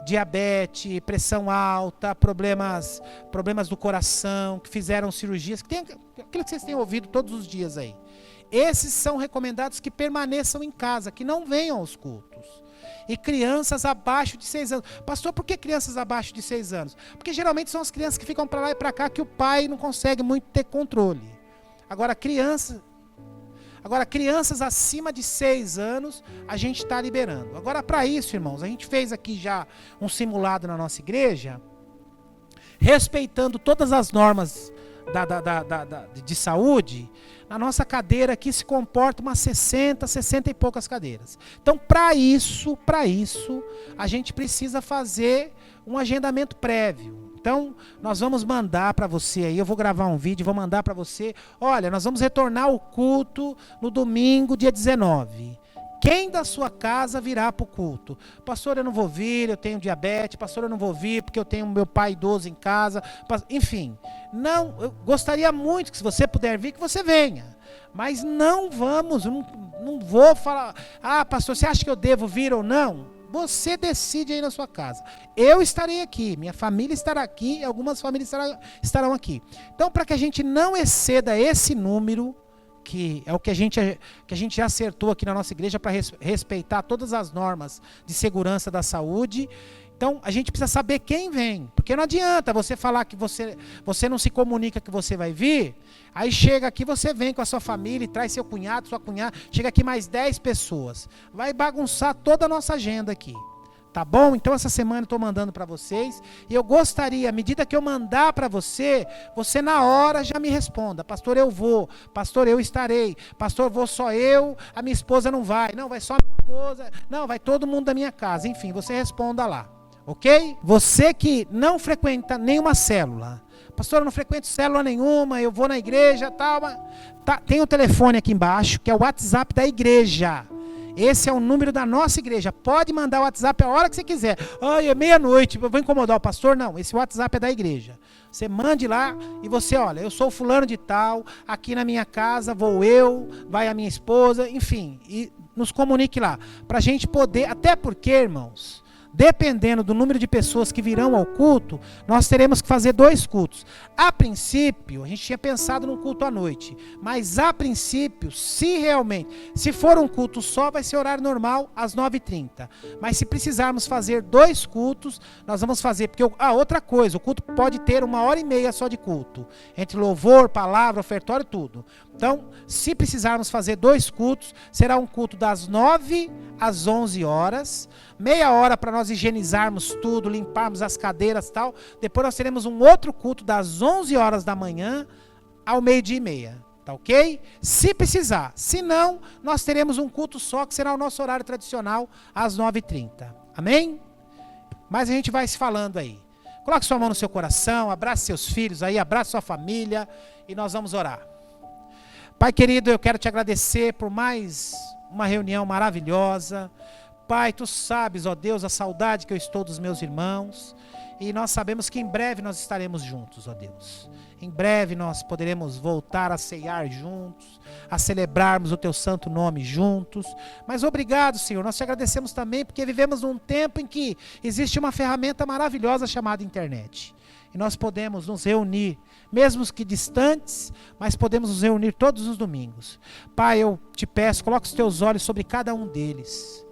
diabetes, pressão alta, problemas do coração, que fizeram cirurgias, aquilo que vocês têm ouvido todos os dias aí. Esses são recomendados que permaneçam em casa, que não venham aos cultos. E crianças abaixo de 6 anos. Pastor, por que crianças abaixo de 6 anos? Porque geralmente são as crianças que ficam para lá e para cá, que o pai não consegue muito ter controle. Agora, Agora, crianças acima de 6 anos, a gente está liberando. Agora, para isso, irmãos, a gente fez aqui já um simulado na nossa igreja, respeitando todas as normas de saúde. Na nossa cadeira aqui se comporta umas 60 e poucas cadeiras. Então, para isso, a gente precisa fazer um agendamento prévio. Então, nós vamos mandar para você aí, eu vou gravar um vídeo, vou mandar para você. Olha, nós vamos retornar o culto no domingo, dia 19. Quem da sua casa virá para o culto? Pastor, eu não vou vir, eu tenho diabetes. Pastor, eu não vou vir porque eu tenho meu pai idoso em casa. Enfim, não, eu gostaria muito que, se você puder vir, que você venha. Mas não vou falar, pastor, você acha que eu devo vir ou não? Você decide aí na sua casa. Eu estarei aqui, minha família estará aqui, e algumas famílias estarão aqui. Então, para que a gente não exceda esse número, que é o que a gente já acertou aqui na nossa igreja, para respeitar todas as normas de segurança da saúde. Então, a gente precisa saber quem vem, porque não adianta você falar que você não se comunica que você vai vir, aí chega aqui, você vem com a sua família e traz seu cunhado, sua cunhada, chega aqui mais 10 pessoas, vai bagunçar toda a nossa agenda aqui. Tá bom? Então essa semana eu estou mandando para vocês. E eu gostaria, à medida que eu mandar para você, você na hora já me responda. Pastor, eu vou. Pastor, eu estarei. Pastor, vou só eu. A minha esposa não vai. Não, vai só a minha esposa. Não, vai todo mundo da minha casa. Enfim, você responda lá. Ok? Você que não frequenta nenhuma célula. Pastor, eu não frequento célula nenhuma. Eu vou na igreja, tal. Tem o telefone aqui embaixo, que é o WhatsApp da igreja. Esse é o número da nossa igreja. Pode mandar o WhatsApp a hora que você quiser. É meia-noite, eu vou incomodar o pastor? Não, esse WhatsApp é da igreja. Você mande lá e você, olha, eu sou fulano de tal, aqui na minha casa vou eu, vai a minha esposa, enfim, e nos comunique lá. Para a gente poder, até porque, irmãos, dependendo do número de pessoas que virão ao culto, nós teremos que fazer 2 cultos. A princípio, a gente tinha pensado num culto à noite, mas a princípio, se for um culto só, vai ser horário normal às 9h30. Mas se precisarmos fazer 2 cultos, nós vamos fazer, porque outra coisa, o culto pode ter 1h30 só de culto, entre louvor, palavra, ofertório, tudo. Então, se precisarmos fazer 2 cultos, será um culto das 9 às 11 horas, meia hora para nós higienizarmos tudo, limparmos as cadeiras e tal. Depois nós teremos um outro culto das 11 horas da manhã ao 12h30, tá ok? Se precisar. Se não, nós teremos um culto só, que será o nosso horário tradicional, às 9h30. Amém? Mas a gente vai se falando aí. Coloque sua mão no seu coração, abrace seus filhos aí, abrace sua família e nós vamos orar. Pai querido, eu quero te agradecer por mais uma reunião maravilhosa. Pai, tu sabes, ó Deus, a saudade que eu estou dos meus irmãos. E nós sabemos que em breve nós estaremos juntos, ó Deus. Em breve nós poderemos voltar a ceiar juntos, a celebrarmos o teu santo nome juntos. Mas obrigado, Senhor, nós te agradecemos também porque vivemos num tempo em que existe uma ferramenta maravilhosa chamada internet. E nós podemos nos reunir, mesmo que distantes, mas podemos nos reunir todos os domingos. Pai, eu te peço, coloca os teus olhos sobre cada um deles.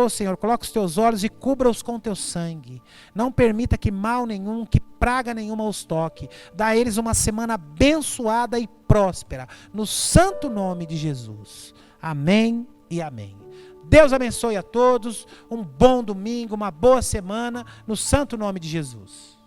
Senhor, coloca os teus olhos e cubra-os com teu sangue. Não permita que mal nenhum, que praga nenhuma os toque. Dá a eles uma semana abençoada e próspera, no santo nome de Jesus. Amém e amém. Deus abençoe a todos, um bom domingo, uma boa semana, no santo nome de Jesus.